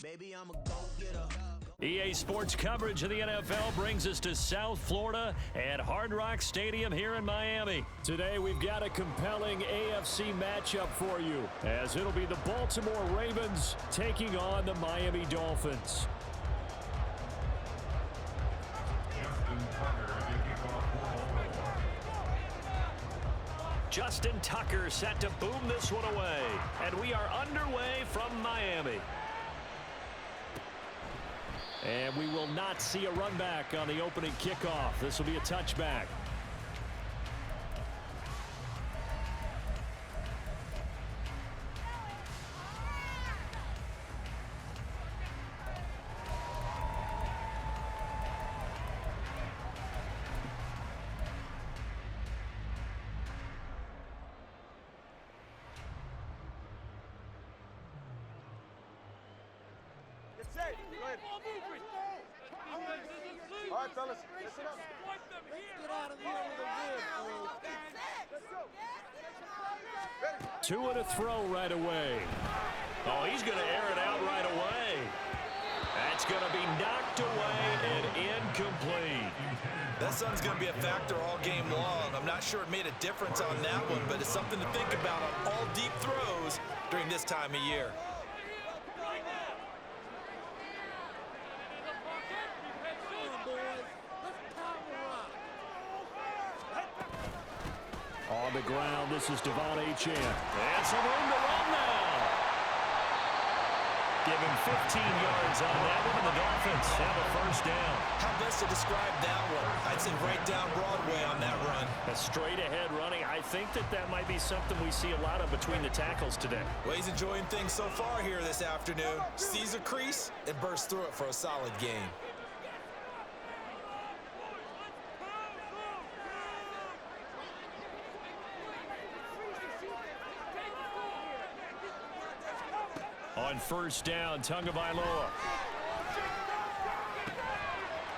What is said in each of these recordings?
Baby, I'm a go-getter. EA Sports coverage of the NFL brings us to South Florida at Hard Rock Stadium here in Miami. Today we've got a compelling AFC matchup for you, as it'll be the Baltimore Ravens taking on the Miami Dolphins. Justin Tucker set to boom this one away, and we are underway from Miami. And we will not see a run back on the opening kickoff. This will be a touchback. All right, fellas, listen up. Get out of here with a win. Two and a throw right away. Oh, he's going to air it out right away. That's going to be knocked away and incomplete. That sun's going to be a factor all game long. I'm not sure it made a difference on that one, but it's something to think about on all deep throws during this time of year. On the ground, this is Devon Achane. And some room to run now. Give him 15 yards on that one, and the Dolphins have a first down. How best to describe that one? I'd say right down Broadway on that run. A straight-ahead running. I think that might be something we see a lot of between the tackles today. Well, he's enjoying things so far here this afternoon. Sees a crease and bursts through it for a solid gain. On first down, Tagovailoa.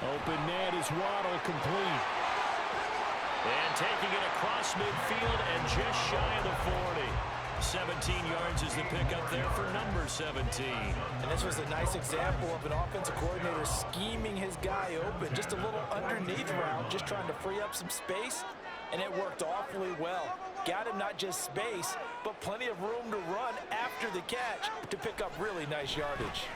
Open man is Waddle, complete. And taking it across midfield and just shy of the 40. 17 yards is the pickup there for number 17. And this was a nice example of an offensive coordinator scheming his guy open. Just a little underneath route, just trying to free up some space, and it worked awfully well. Got him not just space, but plenty of room to run after the catch to pick up really nice yardage.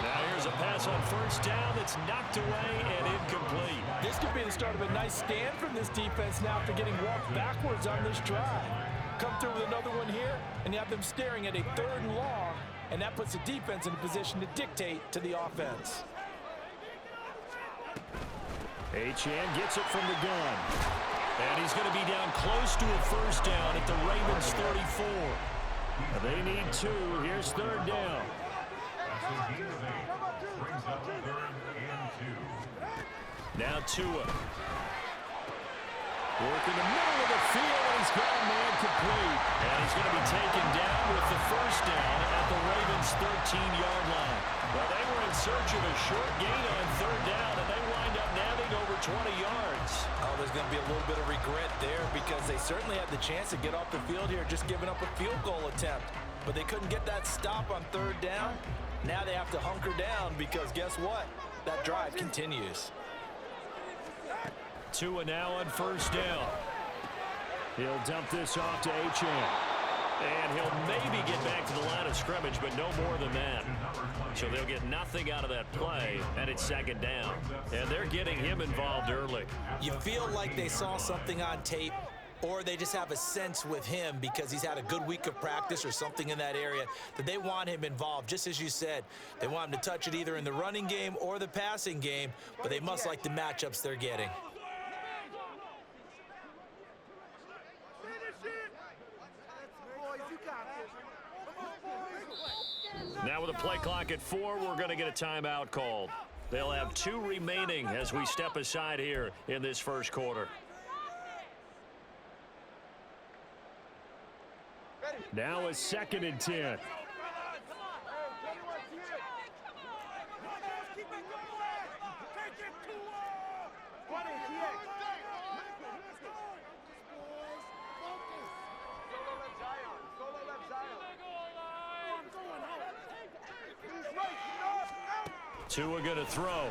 Now here's a pass on first down that's knocked away and incomplete. This could be the start of a nice stand from this defense now after getting walked backwards on this drive. Come through with another one here, and you have them staring at a 3rd and long, and that puts the defense in a position to dictate to the offense. Achane gets it from the gun. And he's going to be down close to a first down at the Ravens 34. They need 2. Here's 3rd down. Now Tua. Working the middle of the field, and he's got a man complete. And he's going to be taken down with the first down at the Ravens' 13-yard line. Well, they were in search of a short gain on 3rd down, and they wind up nabbing over 20 yards. Oh, there's going to be a little bit of regret there because they certainly had the chance to get off the field here, just giving up a field goal attempt. But they couldn't get that stop on 3rd down. Now they have to hunker down because guess what? That drive continues. Tua now on first down. He'll dump this off to Achane. And he'll maybe get back to the line of scrimmage, but no more than that. So they'll get nothing out of that play, and it's 2nd down. And they're getting him involved early. You feel like they saw something on tape, or they just have a sense with him because he's had a good week of practice or something in that area that they want him involved. Just as you said, they want him to touch it either in the running game or the passing game, but they must like the matchups they're getting. Now with a play clock at 4, we're going to get a timeout called. They'll have 2 remaining as we step aside here in this first quarter. Now a 2nd and 10. Tua going to throw.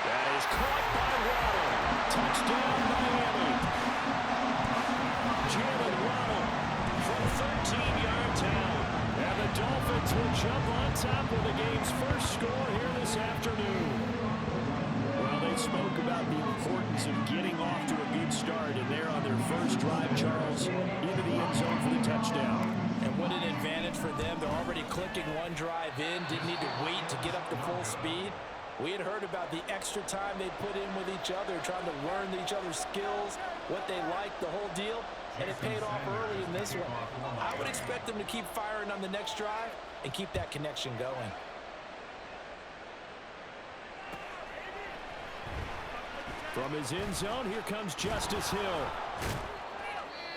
That is caught by Waddle. Touchdown, Miami. Jalen Waddle from 13-yard town. And the Dolphins will jump on top of the game's first score here this afternoon. Well, they spoke about the importance of getting off to a good start, and they're on their first drive, Charles, into the end zone for the touchdown. And what an advantage for them. They're already clicking one drive in, didn't need to wait to get up to full speed. We had heard about the extra time they put in with each other, trying to learn each other's skills, what they liked, the whole deal, and it paid off early in this one. I would expect them to keep firing on the next drive and keep that connection going. From his end zone, here comes Justice Hill.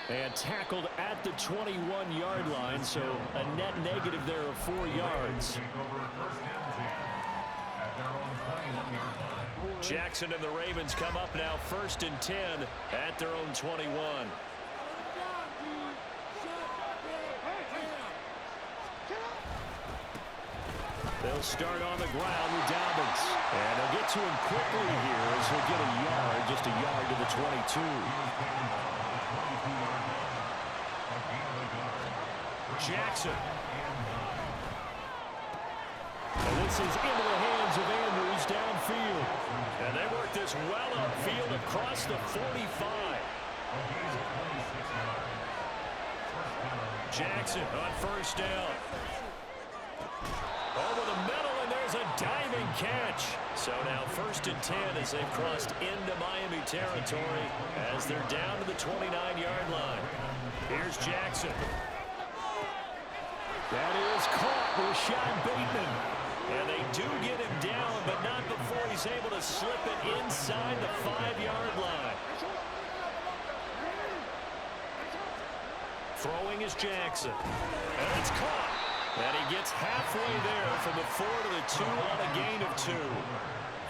And tackled at the 21-yard line, so a net negative there of 4 yards. Jackson and the Ravens come up now 1st and 10 at their own 21. They'll start on the ground with Dobbins. And they'll get to him quickly here as he'll get a yard, just a yard to the 22. Jackson. And this is into the hands of Andrews downfield. And they work this well upfield across the 45. Jackson on first down. Over the middle, and there's a diving catch. So now 1st and 10 as they've crossed into Miami territory as they're down to the 29-yard line. Here's Jackson. That is caught with Rashad Bateman. And they do get him down, but not before he's able to slip it inside the 5-yard line. Throwing is Jackson. And it's caught. And he gets halfway there from the 4 to the 2 on a gain of 2.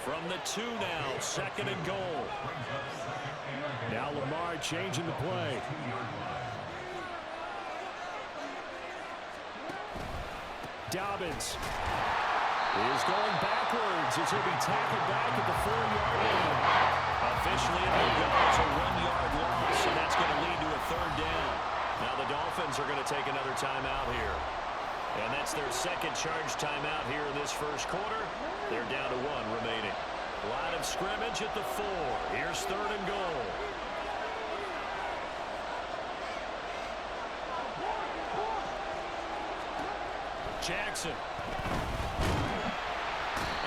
From the 2 now, 2nd and goal. Now Lamar changing the play. Dobbins is going backwards as he'll be tackled back at the 4-yard line. Officially, it's a 1-yard loss, and that's going to lead to a 3rd down. Now the Dolphins are going to take another timeout here. And that's their 2nd charge timeout here in this first quarter. They're down to 1 remaining. Line of scrimmage at the 4. Here's 3rd and goal. Jackson.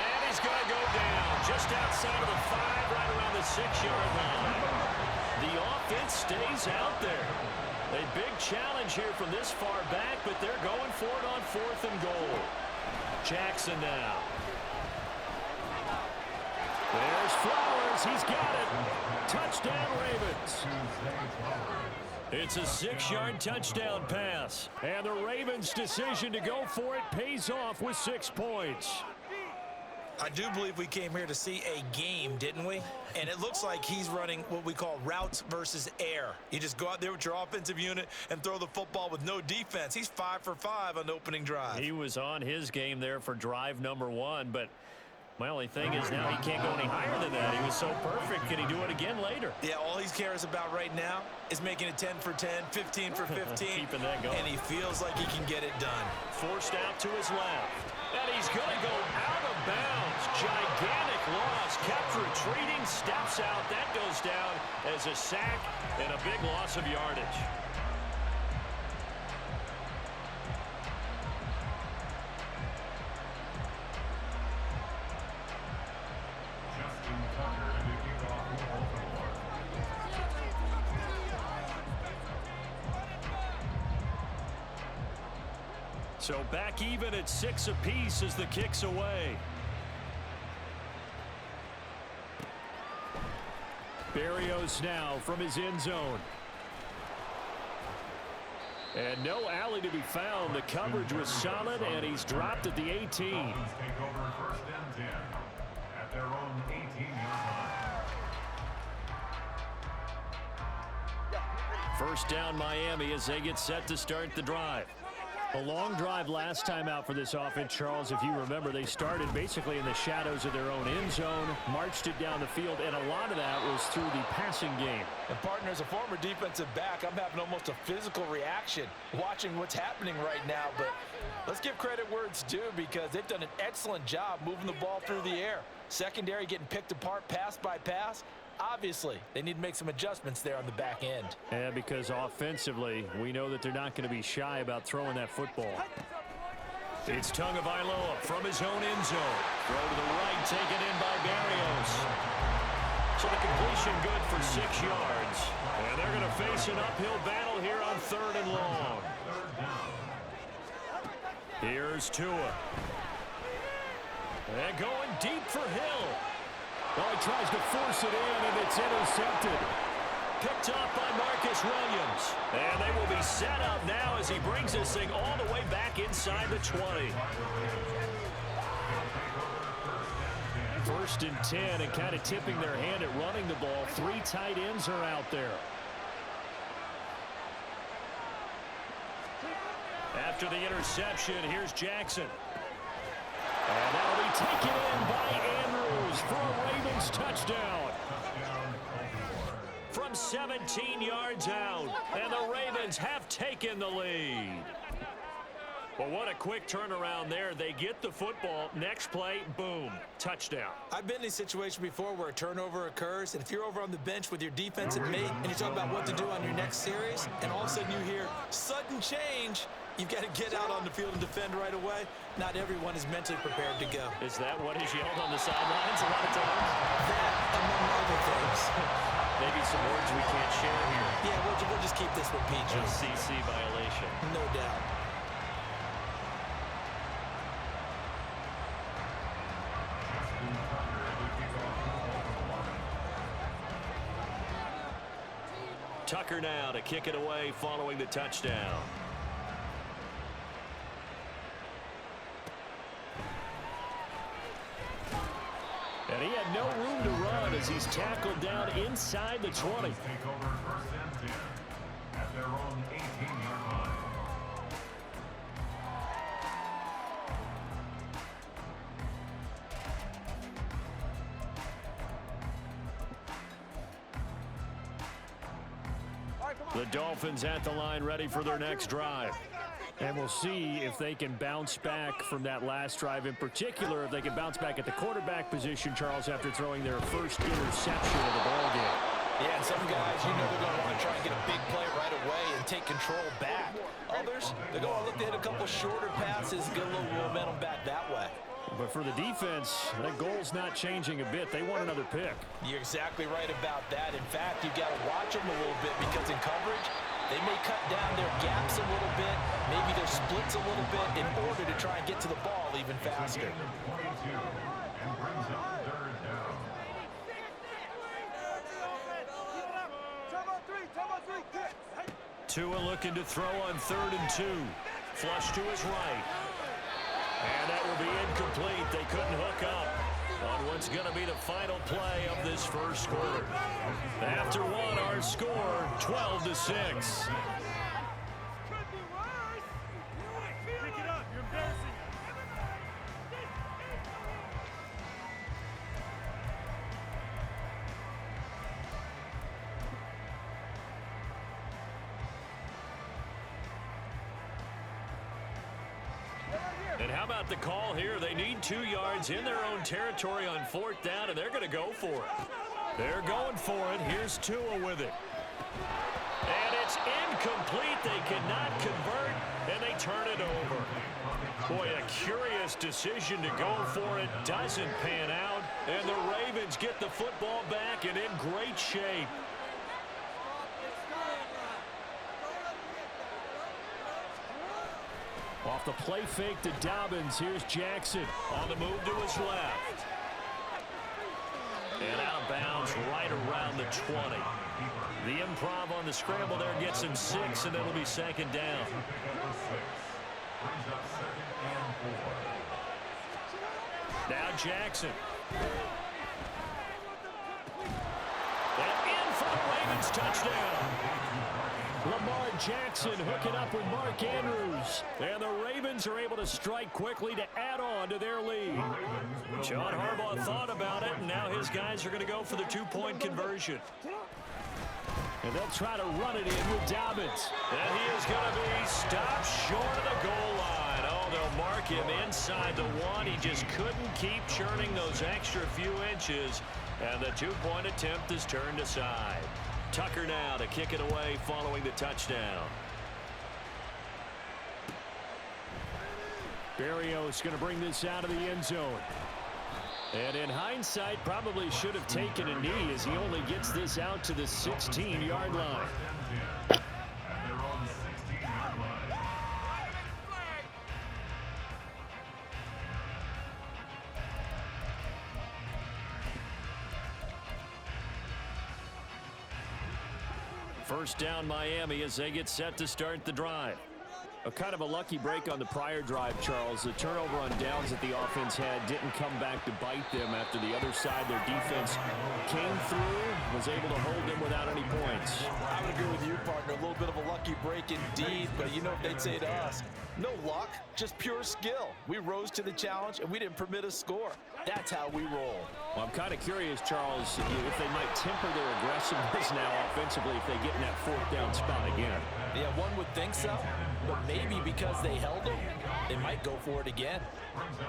And he's going to go down just outside of the 5, right around the 6-yard line. The offense stays out there. A big challenge here from this far back, but they're going for it on 4th and goal. Jackson now. There's Flowers. He's got it. Touchdown, Ravens. It's a 6-yard touchdown pass. And the Ravens' decision to go for it pays off with 6 points. I do believe we came here to see a game, didn't we? And it looks like he's running what we call routes versus air. You just go out there with your offensive unit and throw the football with no defense. He's 5 for 5 on the opening drive. He was on his game there for drive number 1, but my only thing is now he can't go any higher than that. He was so perfect. Can he do it again later? Yeah, all he cares about right now is making it 10 for 10, 15 for 15. Keeping that going. And he feels like he can get it done. Forced out to his left. And he's going to go out of bounds. Gigantic loss. Kept retreating. Steps out. That goes down as a sack and a big loss of yardage. So back even at 6 apiece as the kick's away. Berrios now from his end zone. And no alley to be found. The coverage was solid, and he's dropped at the 18. Take over 1st and 10 at their own 18-yard line. First down Miami as they get set to start the drive. A long drive last time out for this offense, Charles. If you remember, they started basically in the shadows of their own end zone, marched it down the field, and a lot of that was through the passing game. And partner, as a former defensive back, I'm having almost a physical reaction watching what's happening right now. But let's give credit where it's due, because they've done an excellent job moving the ball through the air. Secondary getting picked apart pass by pass. Obviously, they need to make some adjustments there on the back end. Yeah, because offensively, we know that they're not going to be shy about throwing that football. It's Tagovailoa from his own end zone. Throw to the right, taken in by Barrios. So the completion good for 6 yards. And they're going to face an uphill battle here on 3rd and long. Here's Tua. And going deep for Hill. Well, he tries to force it in, and it's intercepted. Picked up by Marcus Williams. And they will be set up now as he brings this thing all the way back inside the 20. 1st and 10, and kind of tipping their hand at running the ball. 3 tight ends are out there. After the interception, here's Jackson. And that'll be taken in by Andrews for a Ravens touchdown. From 17 yards out, and the Ravens have taken the lead. Well, what a quick turnaround there. They get the football. Next play, boom, touchdown. I've been in a situation before where a turnover occurs, and if you're over on the bench with your defensive mate and you're talking about what to do on your next series, and all of a sudden you hear sudden change, you've got to get out on the field and defend right away. Not everyone is mentally prepared to go. Is that what is yelled on the sidelines a lot of times? That, among other things. Maybe some words we can't share here. Yeah, we'll just keep this with PG. SEC violation. No doubt. Tucker now to kick it away following the touchdown. And he had no room to run as he's tackled down inside the 20. Take over 1st and 10 at their own 18-yard line. The Dolphins at the line ready for their next drive. And we'll see if they can bounce back from that last drive, in particular if they can bounce back at the quarterback position, Charles, after throwing their first interception of the ballgame. Yeah, and some guys, you know, they're going to want to try and get a big play right away and take control back. Others, they're going to look to hit a couple shorter passes, get a little momentum back that way. But for the defense, that goal's not changing a bit. They want another pick. You're exactly right about that. In fact, you've got to watch them a little bit, because in coverage, they may cut down their gaps a little bit, maybe their splits a little bit, in order to try and get to the ball even faster. And brings up 3rd down. Tua looking to throw on 3rd and 2. Flush to his right. And that will be incomplete. They couldn't hook up on what's going to be the final play of this first quarter. After one, our score, 12-6. And how about the call here? They need 2 yards in their own territory on 4th down, and they're going to go for it. They're going for it. Here's Tua with it. And it's incomplete. They cannot convert, and they turn it over. Boy, a curious decision to go for it. Doesn't pan out, and the Ravens get the football back and in great shape. Off the play fake to Dobbins. Here's Jackson on the move to his left. And out of bounds right around the 20. The improv on the scramble there gets him 6, and it'll be 2nd down. Now Jackson. And in for the Ravens touchdown. Lamar Jackson hooking up with Mark Andrews. And the Ravens are able to strike quickly to add on to their lead. John Harbaugh thought about it, and now his guys are going to go for the two-point conversion. And they'll try to run it in with Dobbins. And he is going to be stopped short of the goal line. Oh, they'll mark him inside the one. He just couldn't keep churning those extra few inches. And the two-point attempt is turned aside. Tucker now to kick it away following the touchdown. Berrios going to bring this out of the end zone. And in hindsight, probably should have taken a knee as he only gets this out to the 16-yard line. First down Miami as they get set to start the drive. A kind of a lucky break on the prior drive, Charles. The turnover on downs that the offense had didn't come back to bite them after the other side. Their defense came through, was able to hold them without any points. I would agree with you, partner. A little bit of a lucky break indeed, but you know what they'd say to us? No luck, just pure skill. We rose to the challenge, and we didn't permit a score. That's how we roll. Well, I'm kind of curious, Charles, if they might temper their aggressiveness now offensively if they get in that fourth down spot again. Yeah, one would think so, but maybe because they held them, they might go for it again.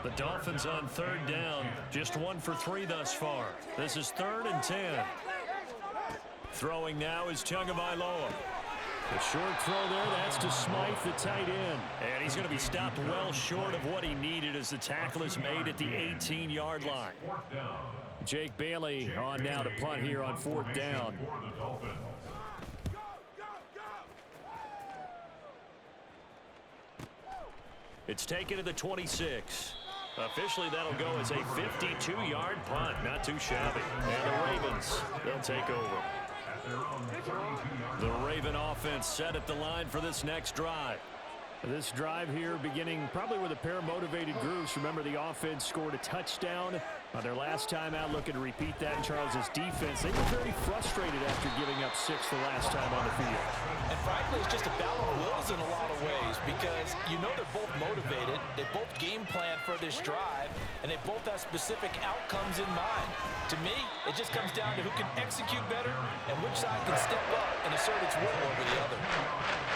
The Dolphins on third down, just 1 for 3 thus far. This is 3rd and 10. Throwing now is Tagovailoa. The short throw there, that's to Smythe, the tight end. And he's going to be stopped well short of what he needed as the tackle is made at the 18-yard line. Jake Bailey on now to punt here on 4th down. It's taken to the 26. Officially, that'll go as a 52-yard punt. Not too shabby. And the Ravens, they'll take over. The Raven offense set at the line for this next drive. This drive here beginning probably with a pair of motivated groups. Remember, the offense scored a touchdown on their last time out. Looking to repeat that in Charles's defense. They were very frustrated after giving up 6 the last time on the field. And frankly, it's just a battle of wills in a lot of ways because you know they're both motivated. They both game plan for this drive, and they both have specific outcomes in mind. To me, it just comes down to who can execute better and which side can step up and assert its will over the other.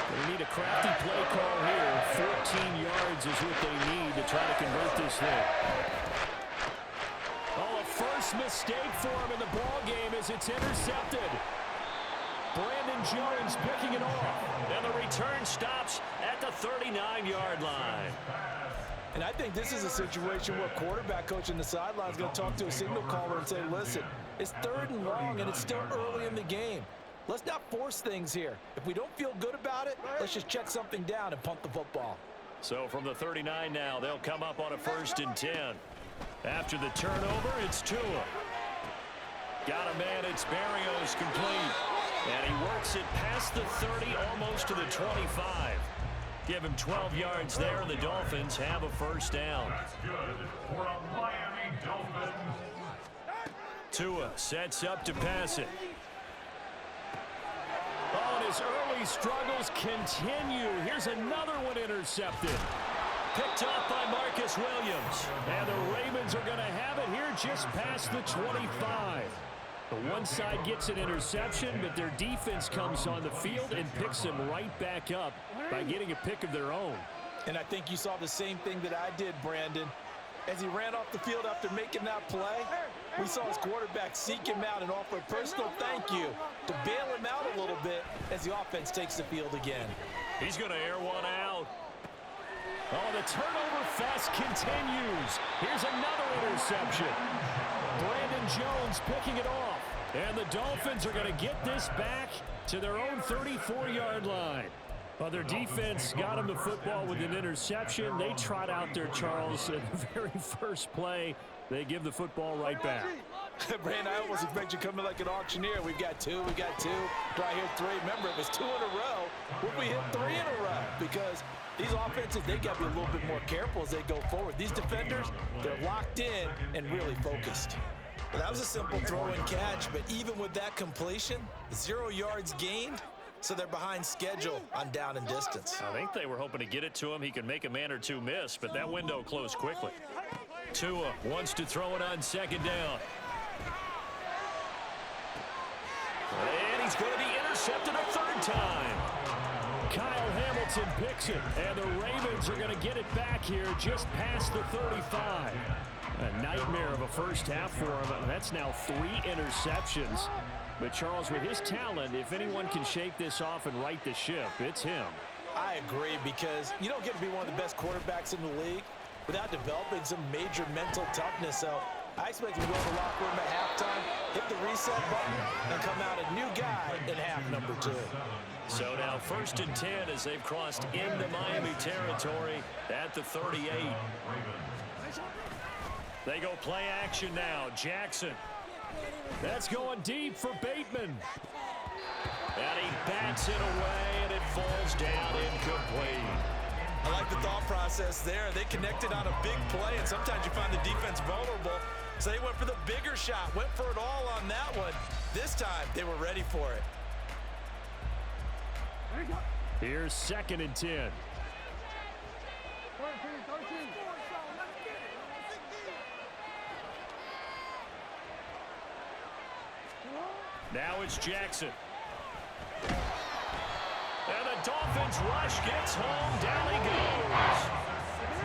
They need a crafty play call here. 14 yards is what they need to try to convert this thing. Oh, a first mistake for him in the ball game as it's intercepted. Brandon Jones picking it off. And the return stops at the 39-yard line. And I think this is a situation where quarterback coach on the sideline is going to talk to a signal caller and say, listen, it's 3rd and long and it's still early in the game. Let's not force things here. If we don't feel good about it, let's just check something down and punt the football. So from the 39 now, they'll come up on a 1st and 10. After the turnover, it's Tua. Got a man, it's Berrios complete. And he works it past the 30, almost to the 25. Give him 12 yards there, and the Dolphins have a first down. That's good for a Miami Dolphins. Tua sets up to pass it. Oh, and his early struggles continue. Here's another one intercepted. Picked off by Marcus Williams. And the Ravens are going to have it here just past the 25. The one side gets an interception, but their defense comes on the field and picks them right back up by getting a pick of their own. And I think you saw the same thing that I did, Brandon. As he ran off the field after making that play, we saw his quarterback seek him out and offer a personal thank you to bail him out a little bit as the offense takes the field again. He's going to air one out. Oh, the turnover fest continues. Here's another interception. Brandon Jones picking it off. And the Dolphins are going to get this back to their own 34-yard line. Well, their defense got them the football with an interception. They trot out there, Charles, at the very first play. They give the football right back. Brandon, I almost expect you coming like an auctioneer. We've got 2, we got 2. Do I hear 3? Remember, it was 2 in a row. Will we hit 3 in a row? Because these offenses, they got to be a little bit more careful as they go forward. These defenders, they're locked in and really focused. Well, that was a simple throw and catch, but even with that completion, 0 yards gained, so they're behind schedule on down and distance. I think they were hoping to get it to him. He could make a man or two miss, but that window closed quickly. Tua wants to throw it on second down. And he's going to be intercepted a third time. Kyle Hamilton picks it, and the Ravens are going to get it back here just past the 35. A nightmare of a first half for him. That's now 3 interceptions. But, Charles, with his talent, if anyone can shake this off and right the ship, it's him. I agree, because you don't get to be one of the best quarterbacks in the league without developing some major mental toughness. So I expect him to go to the locker room at halftime, hit the reset button, and come out a new guy in half number 2. So now 1st and 10 as they've crossed into Miami territory at the 38. They go play action now. Jackson. That's going deep for Bateman. And he bats it away, and it falls down incomplete. I like the thought process there. They connected on a big play, and sometimes you find the defense vulnerable. So they went for the bigger shot, went for it all on that one. This time, they were ready for it. Here's 2nd and 10. Now it's Jackson. And the Dolphins rush gets home. Down he goes.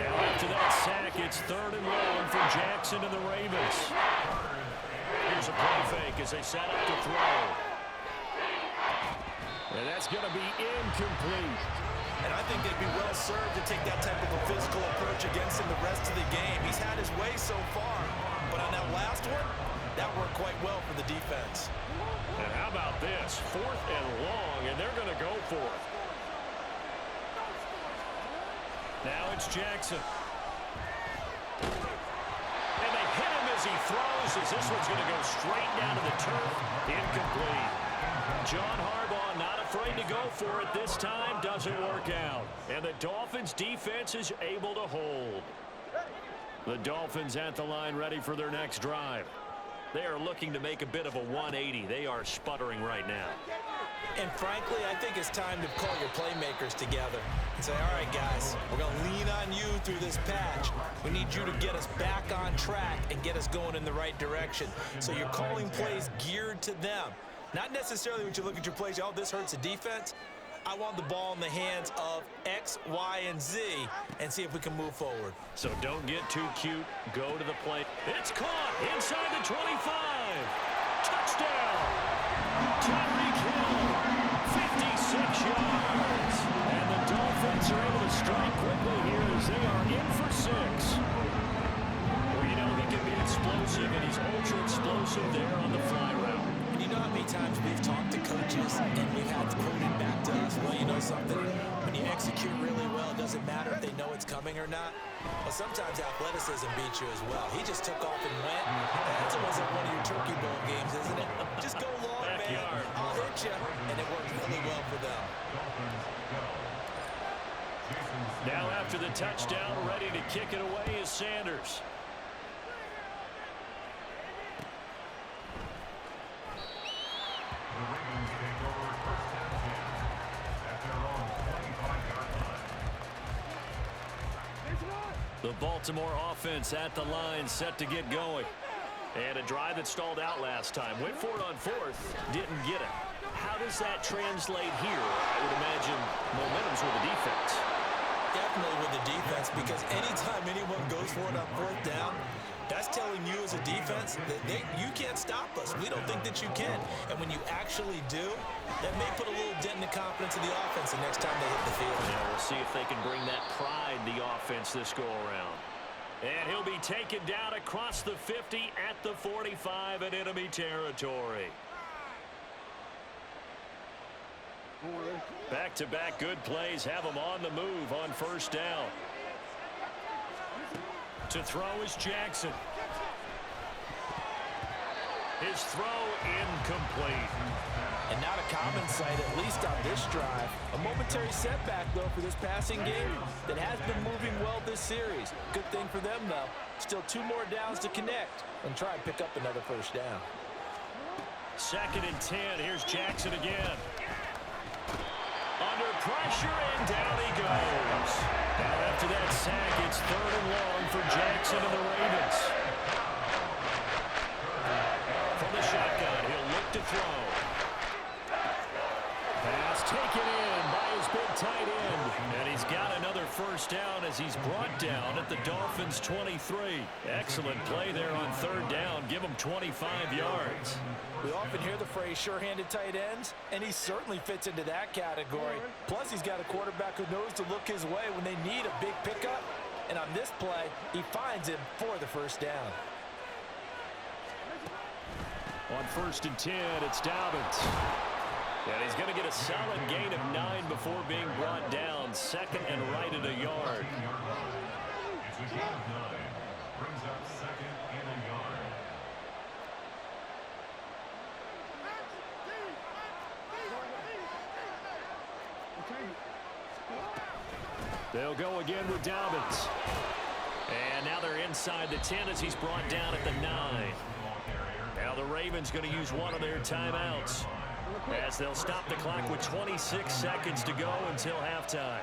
Now after that sack, it's 3rd and long for Jackson and the Ravens. Here's a play fake as they set up to throw. And that's going to be incomplete. And I think they'd be well served to take that type of a physical approach against him the rest of the game. He's had his way so far, but on that last one, that worked quite well for the defense. And how about this? 4th and long, and they're going to go for it. Now it's Jackson. And they hit him as he throws, as this one's going to go straight down to the turf. Incomplete. John Harbaugh not afraid to go for it this time. Doesn't work out. And the Dolphins defense is able to hold. The Dolphins at the line ready for their next drive. They are looking to make a bit of a 180. They are sputtering right now. And frankly, I think it's time to call your playmakers together and say, all right, guys, we're going to lean on you through this patch. We need you to get us back on track and get us going in the right direction. So you're calling plays geared to them. Not necessarily when you look at your plays, oh, this hurts the defense. I want the ball in the hands of X, Y, and Z and see if we can move forward. So don't get too cute. Go to the play. It's caught inside the 25. Touchdown. Tyreek Hill, 56 yards. And the Dolphins are able to strike quickly here as they are in for 6. Well, you know, he can be explosive, and he's ultra explosive there on the fly route. And you know how many times we've talked to coaches and we've had to quote it back to us, well, you know something, when you execute really well, it doesn't matter if they know it's coming or not. Well, sometimes athleticism beats you as well. He just took off and went. That's almost like one of your Turkey Bowl games, isn't it? Just go long, Backyard. man. I'll hit you. And it worked really well for them. Now after the touchdown, ready to kick it away is Sanders. The Ravens take over 1st and 10 at their own 25-yard line. The Baltimore offense at the line, set to get going. And a drive that stalled out last time. Went for it on 4th, didn't get it. How does that translate here? I would imagine momentum's with the defense. Definitely with the defense, because anytime anyone goes for it on 4th down, that's telling you as a defense that you can't stop us. We don't think that you can. And when you actually do, that may put a little dent in the confidence of the offense the next time they hit the field. Yeah, we'll see if they can bring that pride the offense this go-around. And he'll be taken down across the 50 at the 45 in enemy territory. Back-to-back good plays have him on the move on 1st down. To throw is Jackson. His throw incomplete. And not a common sight, at least on this drive. A momentary setback, though, for this passing game that has been moving well this series. Good thing for them, though. Still 2 more downs to connect and try and pick up another 1st down. 2nd and 10. Here's Jackson again. pressure, and down he goes. Now after that sack, it's 3rd and long for Jackson and the Ravens. From the shotgun, he'll look to throw. Pass taken in by his big tight end. And he's got another first down as he's brought down at the Dolphins' 23. Excellent play there on 3rd down. Give him 25 yards. We often hear the phrase sure-handed tight ends, and he certainly fits into that category. Plus, he's got a quarterback who knows to look his way when they need a big pickup. And on this play, he finds him for the first down. On 1st and 10, it's Dobbins. And he's going to get a solid gain of 9 before being brought down. 2nd and right at a yard. It's a gain of 9. Brings up 2nd and a yard. They'll go again with Dobbins. And now they're inside the 10 as he's brought down at the 9. Now the Ravens going to use one of their timeouts, as they'll stop the clock with 26 seconds to go until halftime.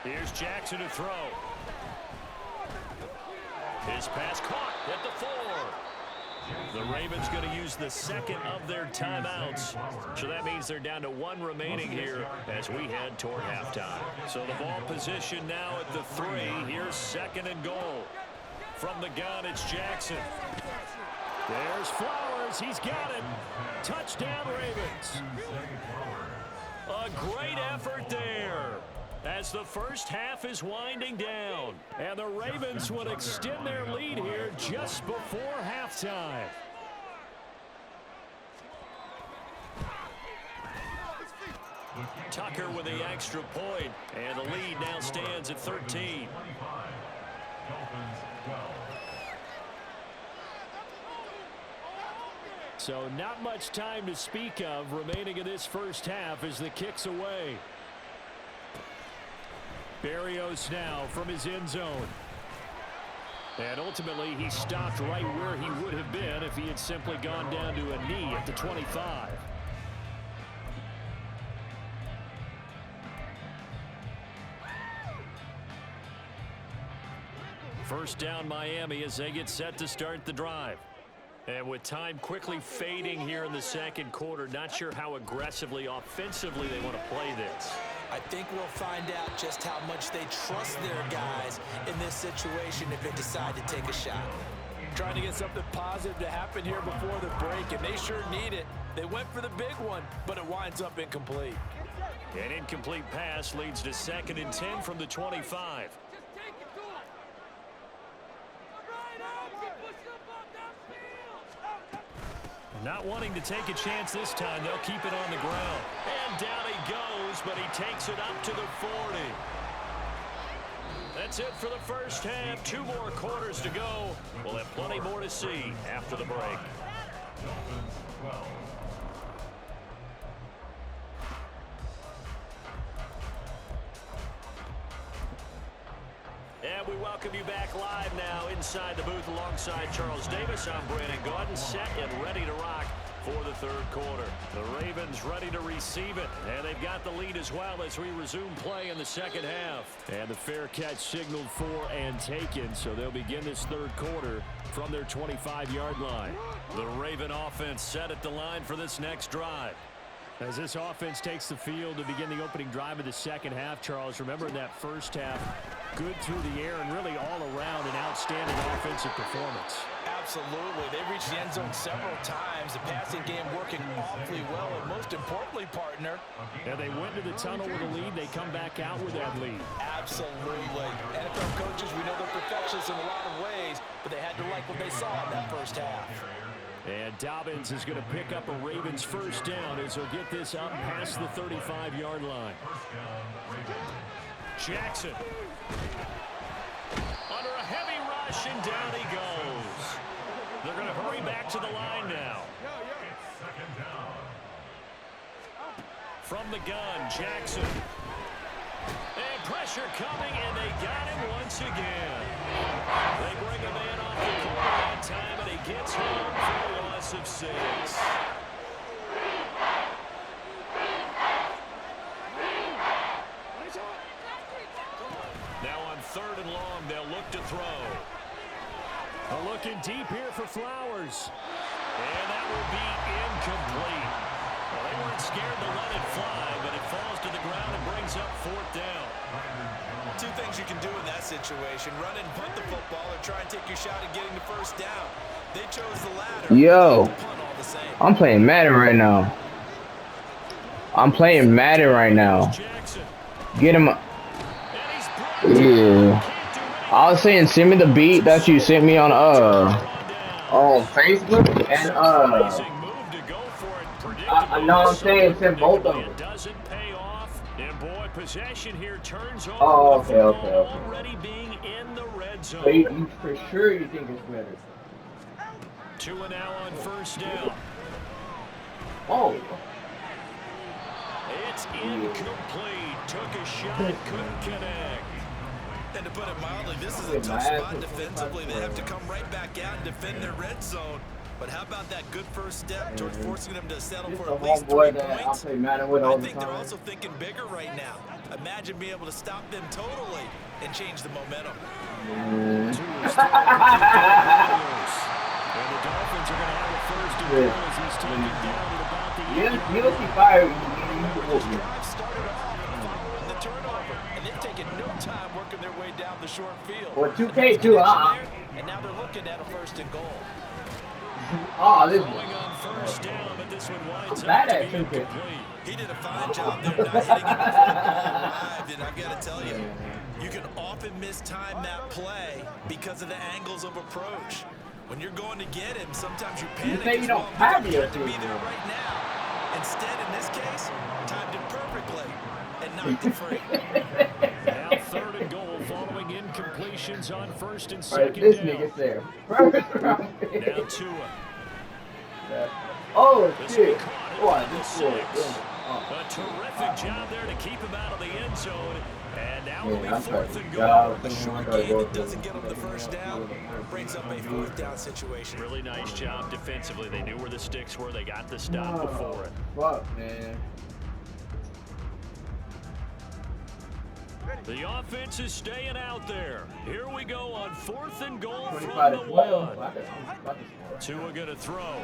Here's Jackson to throw. His pass caught at the 4. The Ravens going to use the 2nd of their timeouts. So that means they're down to 1 remaining here as we head toward halftime. So the ball position now at the 3. Here's 2nd and goal. From the gun, it's Jackson. There's Flowers. He's got it. Touchdown, Ravens. A great effort there as the first half is winding down. And the Ravens would extend their lead here just before halftime. Tucker with the extra point, and the lead now stands at 13. So not much time to speak of remaining in this first half as the kick's away. Berrios now from his end zone. And ultimately he stopped right where he would have been if he had simply gone down to a knee at the 25. First down Miami as they get set to start the drive. And with time quickly fading here in the second quarter, not sure how aggressively, offensively they want to play this. I think we'll find out just how much they trust their guys in this situation if they decide to take a shot. Trying to get something positive to happen here before the break, and they sure need it. They went for the big one, but it winds up incomplete. An incomplete pass leads to 2nd and 10 from the 25. Not wanting to take a chance this time, they'll keep it on the ground. And down he goes, but he takes it up to the 40. That's it for the first half. 2 more quarters to go. We'll have plenty more to see after the break. And we welcome you back live now inside the booth alongside Charles Davis. I'm Brandon Gaudin, set and ready to rock for the third quarter. The Ravens ready to receive it, and they've got the lead as well as we resume play in the second half. And the fair catch signaled for and taken, so they'll begin this third quarter from their 25-yard line. The Raven offense set at the line for this next drive. As this offense takes the field to begin the opening drive of the second half, Charles, remember in that first half, good through the air and really all around an outstanding offensive performance. Absolutely. They reached the end zone several times. The passing game working awfully well, and most importantly, partner. And they went to the tunnel with a lead. They come back out with that lead. Absolutely. NFL coaches, we know they're perfectionists in a lot of ways, but they had to like what they saw in that first half. And Dobbins is going to pick up a Ravens first down as he'll get this up past the 35-yard line. Jackson. Under a heavy rush, and down he goes. They're going to hurry back to the line now. From the gun, Jackson. And pressure coming, and they got him once again. They bring a man off the corner that time, and he gets home for a loss of 6. throw. Looking deep here for Flowers. And that will be incomplete. Well, they weren't scared to let it fly, but it falls to the ground and brings up 4th down. Two things you can do in that situation: run and punt the football, or try and take your shot at getting the first down. They chose the latter. Yo, Punt all the same. I'm playing Madden right now. Get him. Yeah. I was saying, send me the beat that you sent me on Facebook and I know I'm saying send both of them. Doesn't pay off. And boy, possession here turns over. Oh, okay. Already being in the red zone. So you for sure you think it's better? 2 and now on 1st down. Oh. It's incomplete. Took a shot, couldn't connect. And to put it mildly, this is a tough spot defensively. They have to come right back out and defend their red zone. But how about that good first step towards forcing them to settle for at least 3 points? I think they're also thinking bigger right now. Imagine being able to stop them totally and change the momentum. And the Dolphins are going to have a 1st and goal as he's taken down at about the You don't see fire. Drive started off on the turnover, and they've taken no time working their way down the short field. Or 2K too, And now they're looking at a 1st and goal. Oh, this going on 1st down, but this one winds bad up to at be 2K. incomplete. He did a fine job there not hitting it before the ball arrived, and I've got to tell you, you can often mistime that play because of the angles of approach. When you're going to get him, sometimes you panic say you as don't well. have You your got to be team, there though. right now. Instead, in this case, timed it perfectly and knocked it free. Now 3rd and goal following incompletions on 1st and 2nd Alright, this down. nigga's there. First round pick. Now Tua. Oh This shit! one caught Oh, I him at the just scored. 6. A terrific job there to keep him out of the end zone. And now it'll be 4th and goal. A short gain that doesn't get them the first down brings up a 4th down situation. Really nice job defensively. They knew where the sticks were. They got the stop before it. Fuck, man. The offense is staying out there. Here we go on 4th and goal from 25 the to 12. 1. Tua going to throw.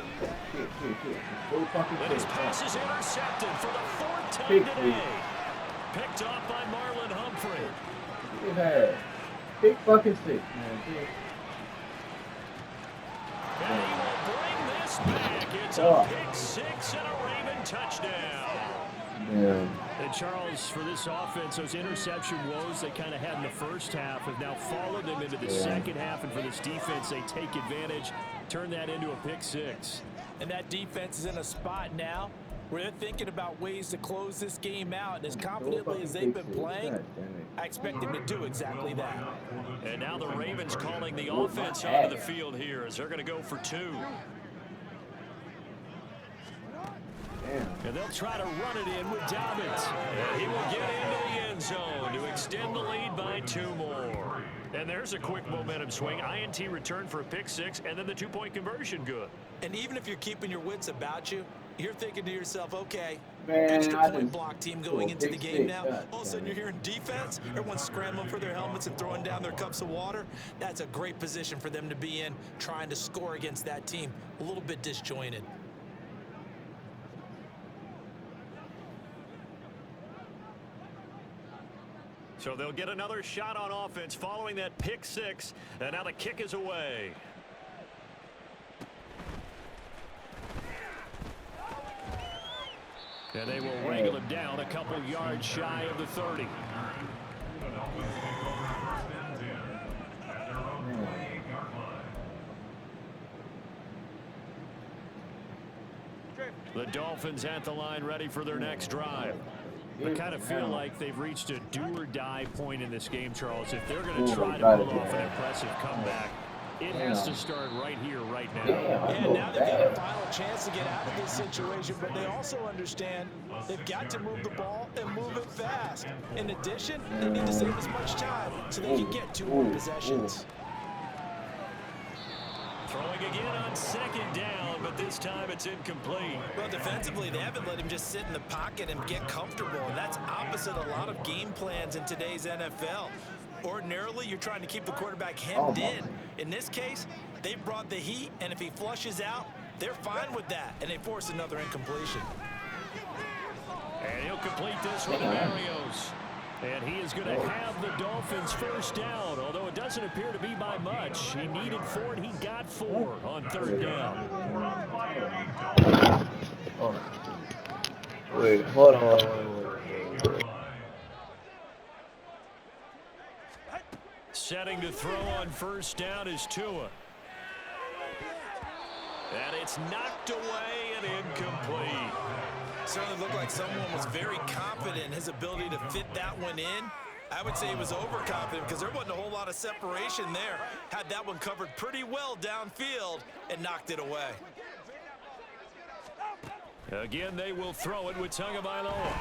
Shit. Go fucking But his shit. pass is intercepted for the 4th time Big today. Picked off by Marlon Humphrey. He had big fucking stick, man. And he will bring this back. It's a pick 6 and a Raven touchdown. Yeah. And Charles, for this offense, those interception woes they kind of had in the first half have now followed them into the second half. And for this defense, they take advantage, turn that into a pick 6. And that defense is in a spot now where they're thinking about ways to close this game out. And as confidently as they've been playing, I expect them to do exactly that. And now the Ravens calling the offense onto the field here as they're going to go for 2. And they'll try to run it in with Dobbins. And he will get into the end zone to extend the lead by 2 more. And there's a quick momentum swing. INT return for a pick 6, and then the 2-point conversion good. And even if you're keeping your wits about you, you're thinking to yourself, okay, Man, extra I point just- block team going into the big game six, now. God All of a sudden damn you're hearing defense. Everyone's scrambling for their helmets and throwing down their cups of water. That's a great position for them to be in, trying to score against that team. A little bit disjointed. So they'll get another shot on offense following that pick 6. And now the kick is away. And they will wrangle him down a couple yards shy of the 30. The Dolphins at the line ready for their next drive. I kind of feel like they've reached a do-or-die point in this game, Charles. If they're going to try to pull off an impressive comeback, it has to start right here, right now. And now they've got a final chance to get out of this situation, but they also understand they've got to move the ball and move it fast. In addition, they need to save as much time so they can get 2 more possessions. Throwing again on 2nd down, but this time it's incomplete. Well, defensively, they haven't let him just sit in the pocket and get comfortable, and that's opposite a lot of game plans in today's NFL. Ordinarily, you're trying to keep the quarterback hemmed in. In this case, they brought the heat, and if he flushes out, they're fine with that, and they force another incompletion. And he'll complete this one to Barrios. And he is going to have the Dolphins first down, although it doesn't appear to be by much. He needed 4, and he got 4 on 3rd down. Wait, hold on. Setting to throw on 1st down is Tua. And it's knocked away and incomplete. Certainly looked like someone was very confident in his ability to fit that one in. I would say he was overconfident because there wasn't a whole lot of separation there. Had that one covered pretty well downfield and knocked it away. Again, they will throw it with Tagovailoa.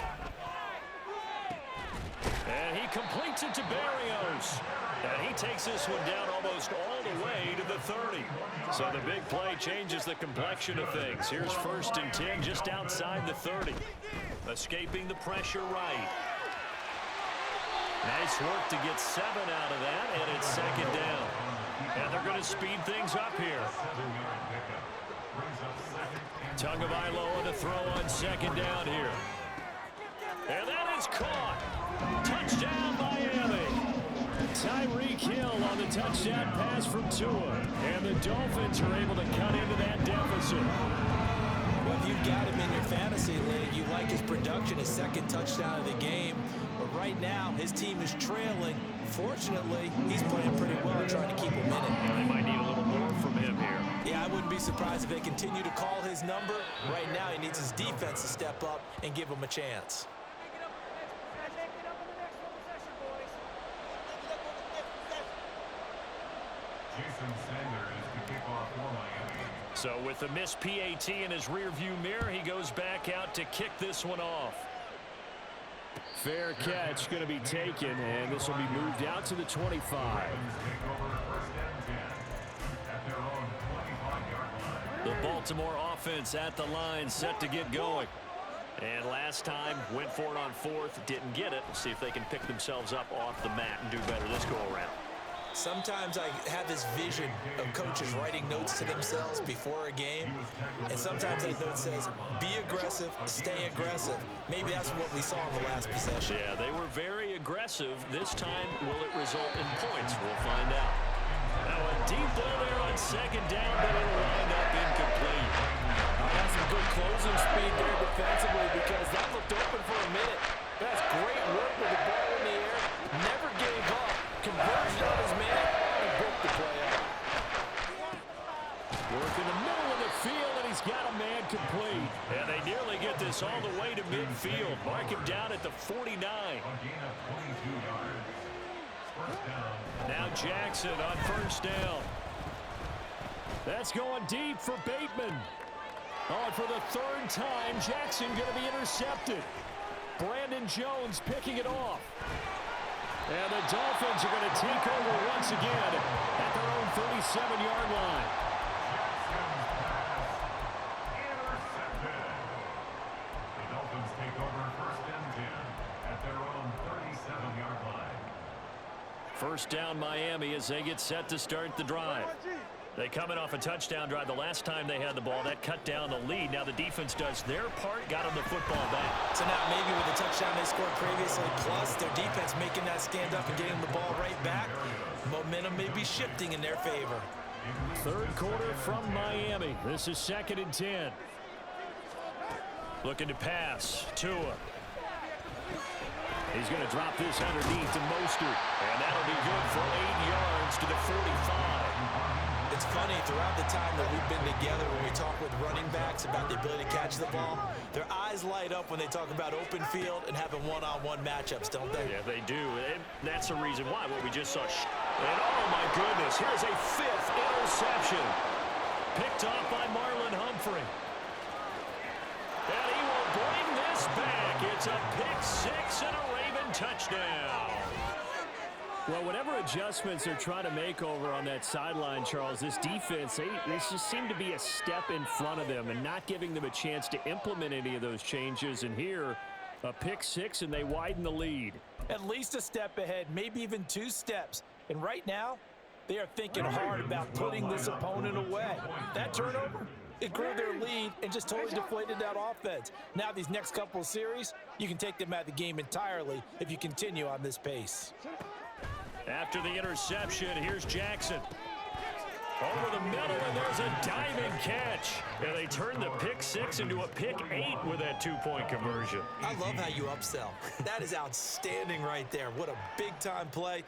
And he completes it to Barrios. And he takes this one down almost all the way to the 30. So the big play changes the complexion of things. Here's 1st and 10 just outside the 30. Escaping the pressure right. Nice work to get 7 out of that, and it's 2nd down. And they're going to speed things up here. Tagovailoa to throw on 2nd down here. And that is caught. Touchdown, Miami. Tyreek Hill on the touchdown pass from Tua. And the Dolphins are able to cut into that deficit. Well, if you've got him in your fantasy league, you like his production, his 2nd touchdown of the game. But right now, his team is trailing. Fortunately, he's playing pretty well, trying to keep him in it. They might need a little more from him here. Yeah, I wouldn't be surprised if they continue to call his number. Right now, he needs his defense to step up and give him a chance. So with the missed PAT in his rearview mirror, he goes back out to kick this one off. Fair catch going to be taken, and this will be moved out to the 25. The Baltimore offense at the line, set to get going. And last time, went for it on 4th, didn't get it. We'll see if they can pick themselves up off the mat and do better this go-around. Sometimes I have this vision of coaches writing notes to themselves before a game, and sometimes that note says, be aggressive, stay aggressive. Maybe that's what we saw in the last possession. Yeah, they were very aggressive. This time, will it result in points? We'll find out. Now a deep ball there on 2nd down, but it'll wind up incomplete. Got some good closing speed there defensively because that looked open for a minute. That's great work with the ball in the air. Never gave up. Conversion on his man and broke the play out. Work in the middle of the field, and he's got a man complete. And they nearly get this all the way to midfield. Mark him down at the 49. Now Jackson on 1st down. That's going deep for Bateman. Oh, and for the 3rd time, Jackson going to be intercepted. Brandon Jones picking it off. And the Dolphins are going to take over once again at their own 37-yard line. The Dolphins take over 1st and 10 at their own 37-yard line. 1st down Miami as they get set to start the drive. They come in off a touchdown drive the last time they had the ball. That cut down the lead. Now the defense does their part, got them the football back. So now maybe with the touchdown they scored previously, plus their defense making that stand up and getting the ball right back, momentum may be shifting in their favor. 3rd quarter from Miami. This is 2nd and 10. Looking to pass. Tua. He's going to drop this underneath to Mostert. And that'll be good for 8 yards to the 45. It's funny, throughout the time that we've been together, when we talk with running backs about the ability to catch the ball, their eyes light up when they talk about open field and having one-on-one matchups, don't they? Yeah, they do. And that's the reason why. What we just saw. And oh, my goodness, here's a 5th interception. Picked off by Marlon Humphrey. And he will bring this back. It's a pick-6 and a Raven touchdown. Well, whatever adjustments they're trying to make over on that sideline, Charles, this defense, they just seem to be a step in front of them and not giving them a chance to implement any of those changes. And here, A pick six, and they widen the lead. At least a step ahead, maybe even 2 steps. And right now, they are thinking hard about putting this opponent away. That turnover, it grew their lead and just totally deflated that offense. Now these next couple of series, you can take them out of the game entirely if you continue on this pace. After the interception, here's Jackson. Over the middle, and there's a diving catch. And they turn the pick six into a pick 8 with that 2-point conversion. I love how you upsell. That is outstanding right there. What a big-time play.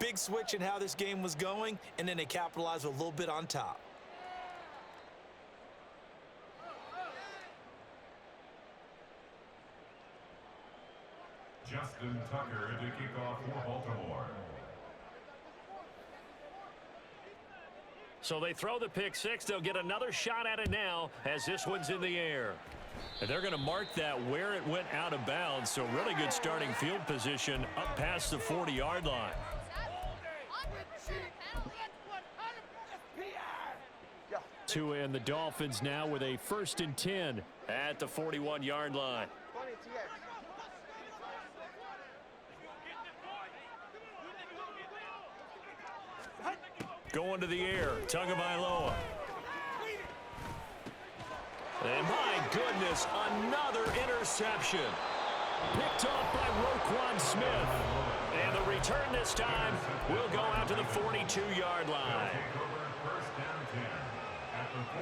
Big switch in how this game was going, and then they capitalized with a little bit on top. Justin Tucker to kick off for Baltimore. So they throw the pick six. They'll get another shot at it now as this one's in the air. And they're going to mark that where it went out of bounds. So really good starting field position up past the 40-yard line. Tua and the Dolphins now with a 1st and 10 at the 41-yard line. Going to the air, Tagovailoa. And my goodness, another interception. Picked off by Roquan Smith. And the return this time will go out to the 42-yard line.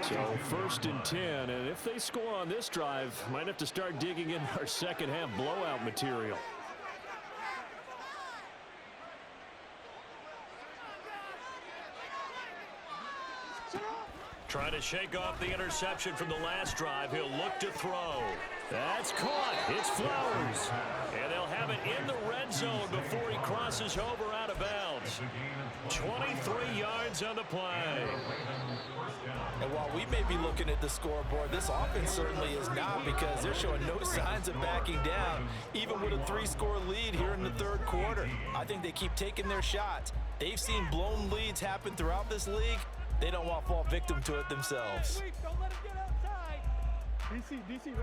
So 1st and 10, and if they score on this drive, might have to start digging in our second half blowout material. Trying to shake off the interception from the last drive. He'll look to throw. That's caught. It's Flowers. And they'll have it in the red zone before he crosses over out of bounds. 23 yards on the play. And while we may be looking at the scoreboard, this offense certainly is not, because they're showing no signs of backing down, even with a 3-score lead here in the 3rd quarter. I think they keep taking their shots. They've seen blown leads happen throughout this league. They don't want to fall victim to it themselves.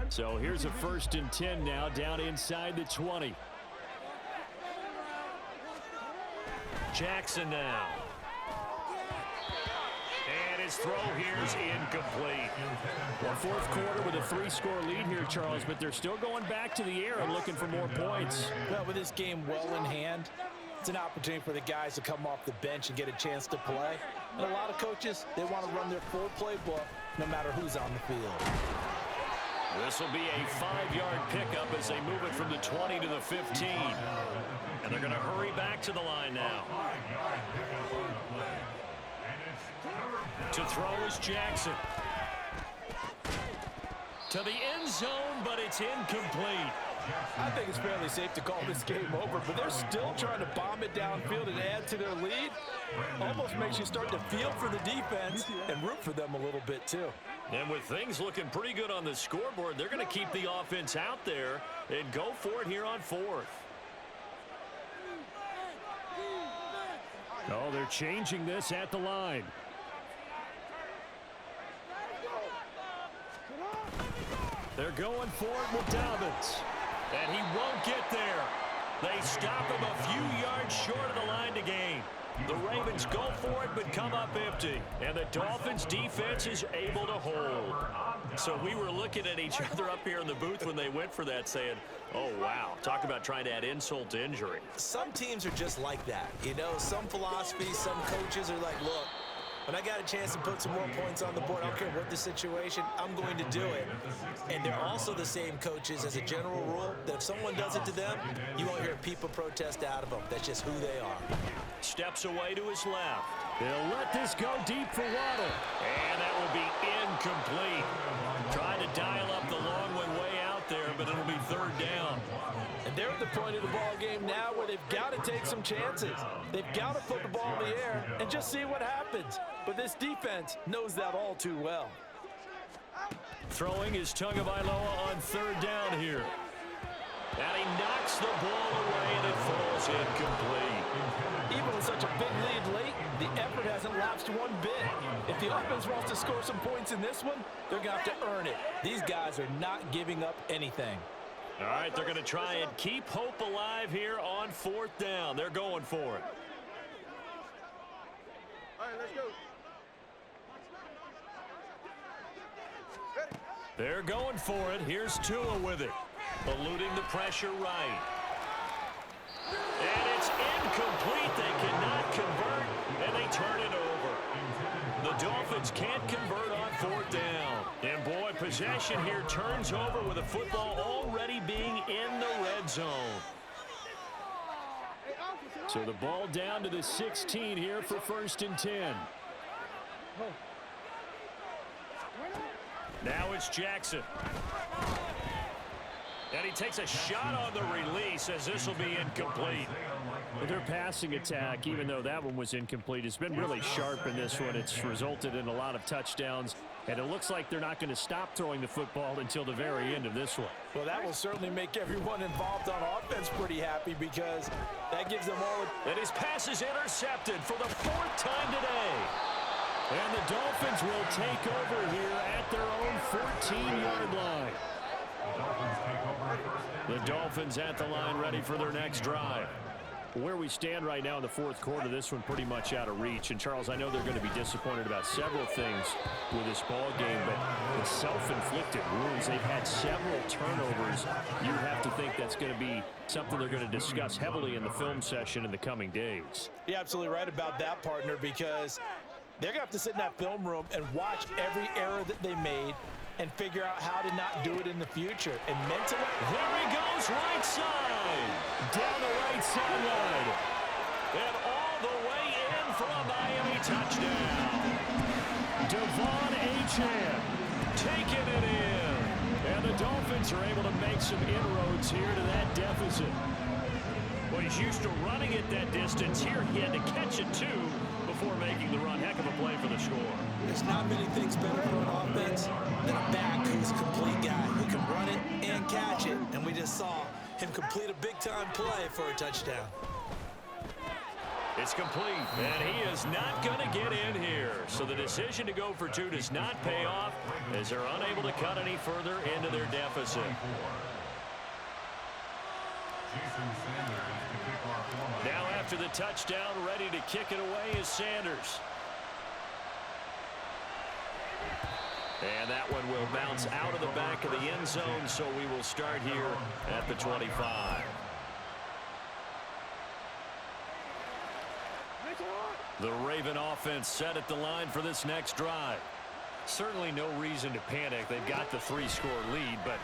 So here's a 1st and 10 now down inside the 20. Jackson now. And his throw here's incomplete. Well, 4th quarter with a 3-score lead here, Charles, but they're still going back to the air and looking for more points. Well, with this game well in hand, it's an opportunity for the guys to come off the bench and get a chance to play. And a lot of coaches, they want to run their full playbook no matter who's on the field. This will be a 5-yard pickup as they move it from the 20 to the 15. And they're going to hurry back to the line now. To throw is Jackson. To the end zone, but it's incomplete. I think it's fairly safe to call this game over, but they're still trying to bomb it downfield and add to their lead. Almost makes you start to feel for the defense and root for them a little bit too. And with things looking pretty good on the scoreboard, they're going to keep the offense out there and go for it here on 4th. Oh, they're changing this at the line. They're going for it with Dobbins. And he won't get there. They stop him a few yards short of the line to gain. The Ravens go for it but come up empty. And the Dolphins defense is able to hold. So we were looking at each other up here in the booth when they went for that saying, oh, wow, talk about trying to add insult to injury. Some teams are just like that. You know, some philosophies, some coaches are like, look, when I got a chance to put some more points on the board, I don't care what the situation, I'm going to do it. And they're also the same coaches as a general rule that if someone does it to them, you won't hear people protest out of them. That's just who they are. Steps away to his left. They'll let this go deep for Waddle. And that will be incomplete. Trying to dial up the long one way out there, but it'll be 3rd down. And they're at the point of the ball game now where they've got to take some chances. They've got to put the ball in the air and just see what happens. But this defense knows that all too well. Throwing is Tagovailoa on 3rd down here. And he knocks the ball away and it falls incomplete. Even with such a big lead late, the effort hasn't lapsed one bit. If the offense wants to score some points in this one, they're going to have to earn it. These guys are not giving up anything. All right, they're going to try and keep hope alive here on 4th down. They're going for it. All right, let's go. They're going for it. Here's Tua with it. Eluding the pressure right. And it's incomplete. They cannot convert, and they turn it over. The Dolphins can't convert on 4th down. And, boy, possession here turns over with the football already being in the red zone. So the ball down to the 16 here for 1st and 10. Now it's Jackson. And he takes a shot on the release as this will be incomplete. Their passing attack, even though that one was incomplete, has been really sharp in this one. It's resulted in a lot of touchdowns, and it looks like they're not going to stop throwing the football until the very end of this one. Well, that will certainly make everyone involved on offense pretty happy because that gives them all. And his pass is intercepted for the 4th time today. And the Dolphins will take over here at their own 14-yard line. The Dolphins at the line ready for their next drive. Where we stand right now in the 4th quarter, this one pretty much out of reach. And, Charles, I know they're going to be disappointed about several things with this ball game, but the self-inflicted wounds, they've had several turnovers. You have to think that's going to be something they're going to discuss heavily in the film session in the coming days. You're absolutely right about that, partner, because they're going to have to sit in that film room and watch every error that they made and figure out how to not do it in the future. And mentally, there he goes, right side, down the right sideline, and all the way in for a Miami touchdown. Devon Achane taking it in, and the Dolphins are able to make some inroads here to that deficit. Well, he's used to running it that distance. Here he had to catch it too before making the run. Heck of a play for the score. There's not many things better for an offense than a back who's a complete guy who can run it and catch it. And we just saw him complete a big-time play for a touchdown. It's complete, and he is not going to get in here. So the decision to go for 2 does not pay off as they're unable to cut any further into their deficit. Now after the touchdown, ready to kick it away is Sanders. And that one will bounce out of the back of the end zone, so we will start here at the 25. The Raven offense set at the line for this next drive. Certainly no reason to panic. They've got the 3-score lead, but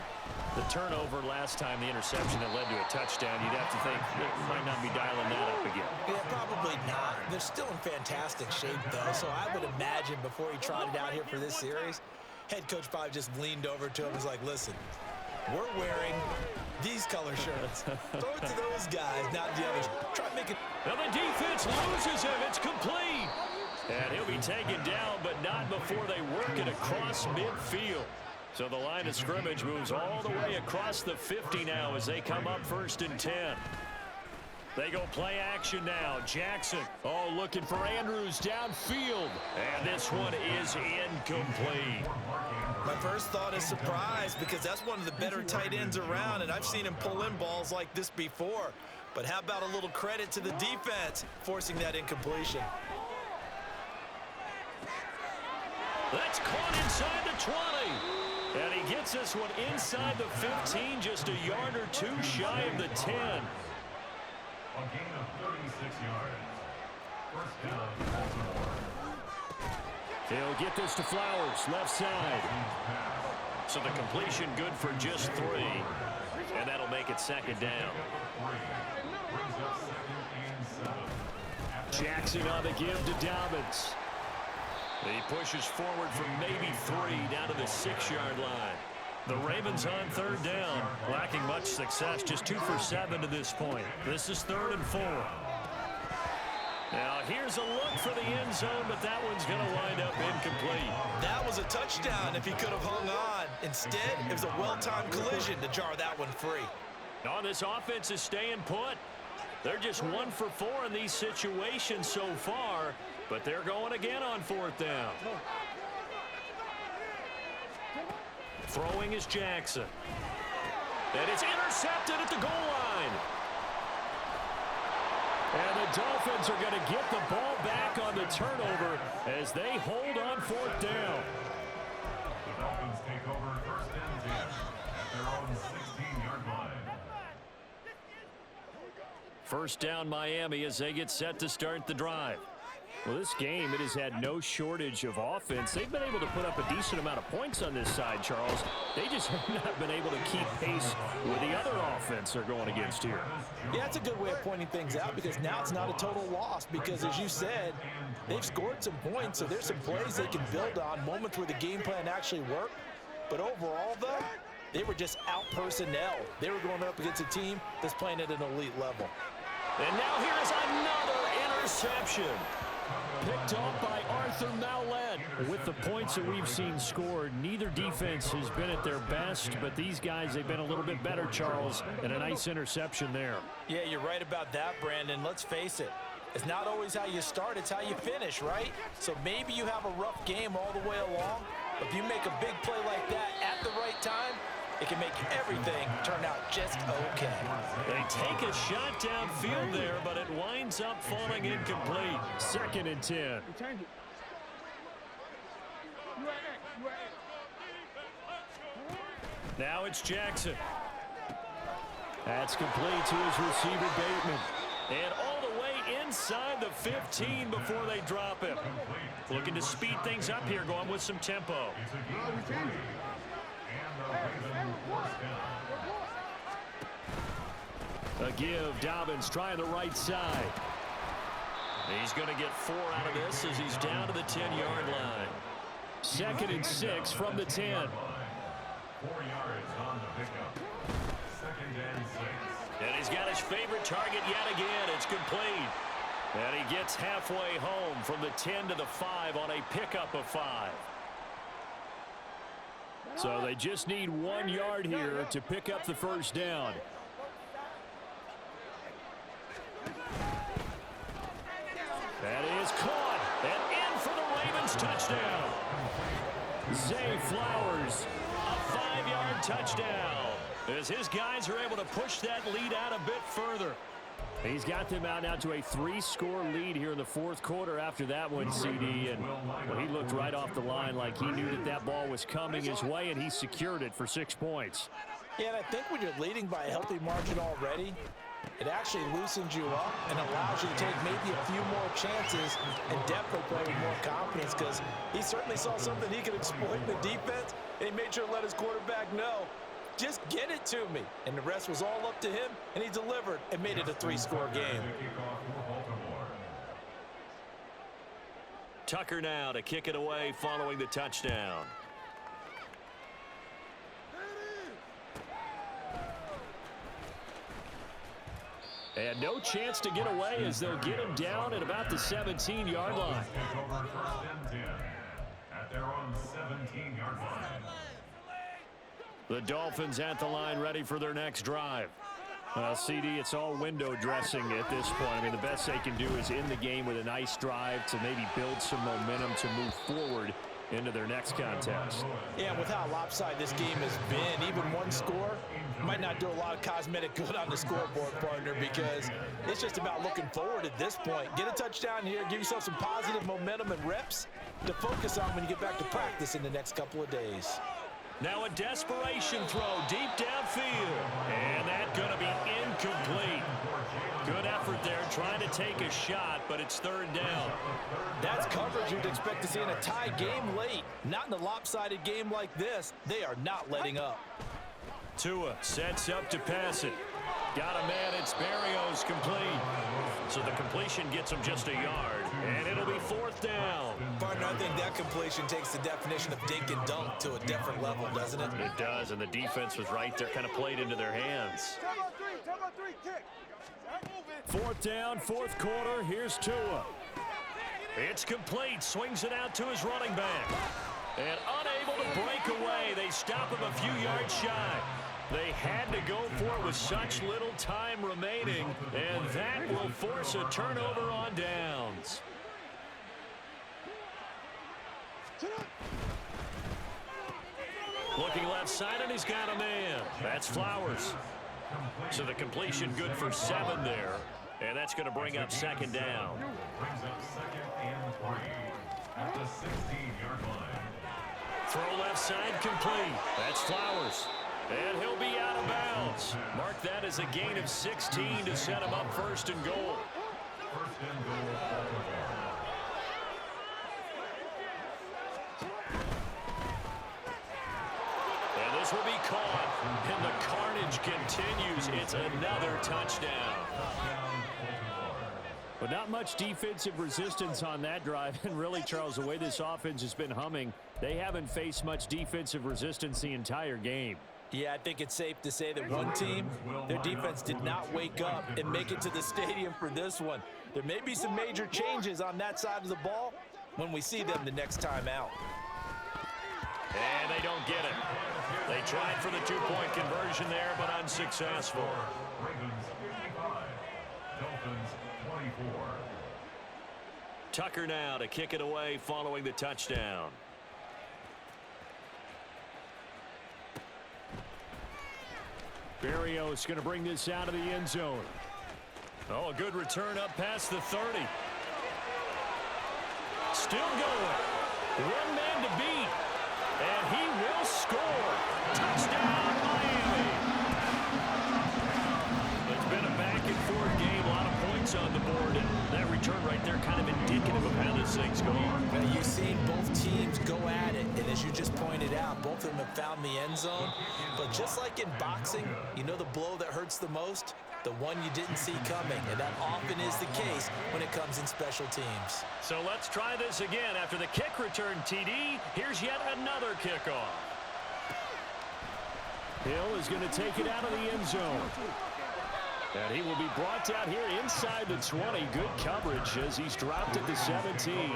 the turnover last time, the interception that led to a touchdown, you'd have to think they might not be dialing that up again. Yeah, probably not. They're still in fantastic shape, though, so I would imagine before he trotted out here for this series, head coach probably just leaned over to him and was like, listen, we're wearing these color shirts. Throw it to those guys, not the others. Try making. Now the defense loses him. It's complete. And he'll be taken down, but not before they work it across midfield. So the line of scrimmage moves all the way across the 50 now as they come up 1st and 10. They go play action now. Jackson, looking for Andrews downfield. And this one is incomplete. My first thought is surprise because that's one of the better tight ends around, and I've seen him pull in balls like this before. But how about a little credit to the defense forcing that incompletion? That's caught inside the 20. And he gets this one inside the 15, just a yard or 2 shy of the 10. A gain of 36 yards. First down, Baltimore. He'll get this to Flowers, left side. So the completion good for just 3. And that'll make it 2nd down. Jackson on the give to Dobbins. He pushes forward from maybe 3 down to the 6-yard line. The Ravens on 3rd down, lacking much success, just 2 for 7 to this point. This is 3rd and 4. Now here's a look for the end zone, but that one's going to wind up incomplete. That was a touchdown if he could have hung on. Instead, it was a well-timed collision to jar that one free. No, this offense is staying put. They're just 1 for 4 in these situations so far, but they're going again on 4th down. Throwing is Jackson. And it's intercepted at the goal line. And the Dolphins are going to get the ball back on the turnover as they hold on 4th down. The Dolphins take over 1st and 10 at their own 16-yard line. 1st down Miami as they get set to start the drive. Well, this game, it has had no shortage of offense. They've been able to put up a decent amount of points on this side, Charles. They just have not been able to keep pace with the other offense they're going against here. Yeah, that's a good way of pointing things out because now it's not a total loss because, as you said, they've scored some points, so there's some plays they can build on, moments where the game plan actually worked. But overall, though, they were just out-personnel. They were going up against a team that's playing at an elite level. And now here is another interception. Picked off by Arthur Maulet. With the points that we've seen scored, neither defense has been at their best, but these guys, they've been a little bit better, Charles, and a nice interception there. Yeah, you're right about that, Brandon. Let's face it. It's not always how you start, it's how you finish, right? So maybe you have a rough game all the way along, but if you make a big play like that at the right time, it can make everything turn out just okay. They take a shot downfield there, but it winds up falling incomplete. 2nd and 10. Now it's Jackson. That's complete to his receiver, Bateman. And all the way inside the 15 before they drop him. Looking to speed things up here, going with some tempo. A give, Dobbins trying the right side. He's going to get 4 out of this as he's down to the 10-yard line. 2nd and 6 from the 10. 4 yards on the pickup. 2nd and 6. And he's got his favorite target yet again. It's complete. And he gets halfway home from the 10 to the 5 on a pickup of 5. So they just need 1 yard here to pick up the 1st down. That is caught and in for the Ravens touchdown. Zay Flowers, a 5-yard touchdown as his guys are able to push that lead out a bit further. He's got them out now to a 3-score lead here in the 4th quarter after that one, CD. And well, he looked right off the line like he knew that that ball was coming his way, and he secured it for 6 points. Yeah, and I think when you're leading by a healthy margin already, it actually loosens you up and allows you to take maybe a few more chances and definitely play with more confidence because he certainly saw something he could exploit in the defense, and he made sure to let his quarterback know, just get it to me. And the rest was all up to him, and he delivered and made it a 3-score game. Tucker now to kick it away following the touchdown. And no chance to get away as they'll get him down at about the 17-yard line. At their own 17-yard line. The Dolphins at the line ready for their next drive. CD, it's all window dressing at this point. I mean, the best they can do is in the game with a nice drive to maybe build some momentum to move forward into their next contest. Yeah, with how lopsided this game has been, even 1 score might not do a lot of cosmetic good on the scoreboard, partner, because it's just about looking forward at this point. Get a touchdown here, give yourself some positive momentum and reps to focus on when you get back to practice in the next couple of days. Now a desperation throw deep downfield. And that's going to be incomplete. Good effort there trying to take a shot, but it's 3rd down. That's coverage you'd expect to see in a tie game late. Not in a lopsided game like this. They are not letting up. Tua sets up to pass it. Got a man, it's Berrios complete. So the completion gets him just a yard, and it'll be 4th down. Partner, I think that completion takes the definition of dink and dunk to a different level, doesn't it? It does, and the defense was right there, kind of played into their hands. 4th down, 4th quarter, here's Tua. It's complete, swings it out to his running back. And unable to break away, they stop him a few yards shy. They had to go for it with such little time remaining, and that will force a turnover on downs. Looking left side, and he's got a man. That's Flowers. So the completion good for 7 there. And that's going to bring up second down. Brings up 2nd and 3 at the 16-yard line. Throw left side complete. That's Flowers. And he'll be out of bounds. Mark that as a gain of 16 to set him up 1st and goal. 1st and goal, Baltimore. And this will be caught. And the carnage continues. It's another touchdown. But not much defensive resistance on that drive. And really, Charles, the way this offense has been humming, they haven't faced much defensive resistance the entire game. Yeah, I think it's safe to say that one team, their defense did not wake up and make it to the stadium for this one. There may be some major changes on that side of the ball when we see them the next time out. And they don't get it. They tried for the 2-point conversion there, but unsuccessful. Ravens 55, Dolphins 24. Tucker now to kick it away following the touchdown. Berrios going to bring this out of the end zone. Oh, a good return up past the 30. Still going. One man to beat. And he will score. Touchdown, Miami. It's been a back-and-forth game. A lot of points on the board. And that return right there kind of indicative of how this thing's going. Now, you've seen both teams go at it. And as you just pointed out, both of them have found the end zone. But just like in boxing, you know the blow that hurts the most? The one you didn't see coming, and that often is the case when it comes in special teams. So let's try this again. After the kick return, TD, here's yet another kickoff. Hill is going to take it out of the end zone. And he will be brought down here inside the 20. Good coverage as he's dropped at the 17.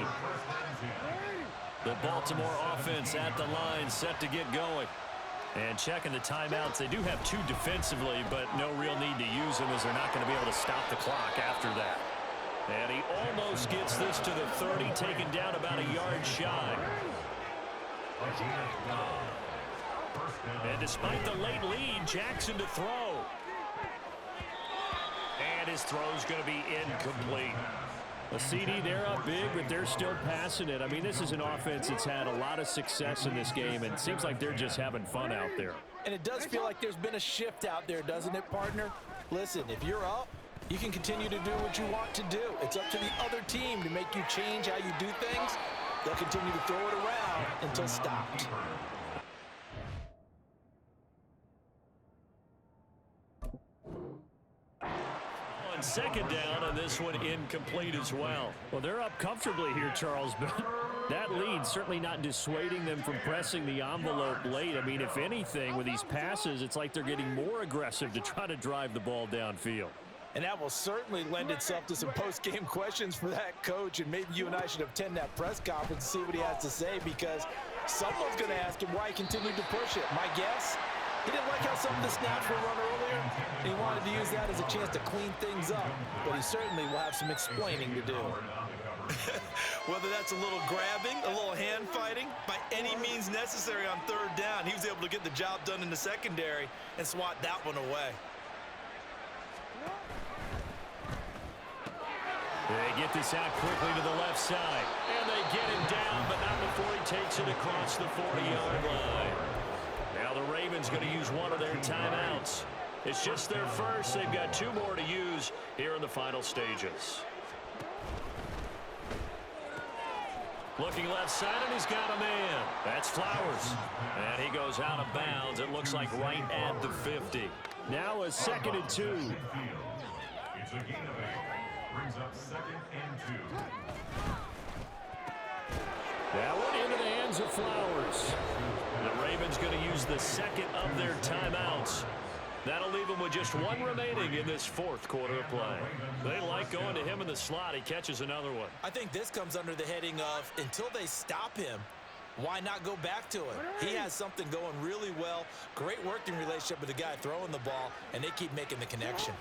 The Baltimore offense at the line, set to get going. And checking the timeouts, they do have 2 defensively, but no real need to use them as they're not going to be able to stop the clock after that. And he almost gets this to the 30, taken down about a yard shy. And despite the late lead, Jackson to throw. And his throw's going to be incomplete. A CD, they're up big, but they're still passing it. I mean, this is an offense that's had a lot of success in this game, and it seems like they're just having fun out there. And it does feel like there's been a shift out there, doesn't it, partner? Listen, if you're up, you can continue to do what you want to do. It's up to the other team to make you change how you do things. They'll continue to throw it around until stopped. On second down, and this one incomplete as well. Well, they're up comfortably here, Charles, but that lead certainly not dissuading them from pressing the envelope late. I mean, if anything, with these passes, it's like they're getting more aggressive to try to drive the ball downfield. And that will certainly lend itself to some post-game questions for that coach, and maybe you and I should attend that press conference and see what he has to say, because someone's going to ask him why he continued to push it. My guess? He didn't like how some of the snaps were run earlier, and he wanted to use that as a chance to clean things up. But he certainly will have some explaining to do. Whether that's a little grabbing, a little hand fighting, by any means necessary on 3rd down, he was able to get the job done in the secondary and swat that one away. They get this out quickly to the left side. And they get him down, but not before he takes it across the 40-yard line. Now the Ravens going to use one of their timeouts. It's just their first. They've got 2 more to use here in the final stages. Looking left side, and he's got a man. That's Flowers. And he goes out of bounds. It looks like right at the 50. Now a 2nd and 2. It's a gain of 8. Brings up 2nd and 2. That one into the hands of Flowers. The Ravens going to use the 2nd of their timeouts. That'll leave them with just 1 remaining in this 4th quarter of play. They like going to him in the slot. He catches another one. I think this comes under the heading of, until they stop him, why not go back to it? He has something going really well. Great working relationship with the guy throwing the ball, and they keep making the connection.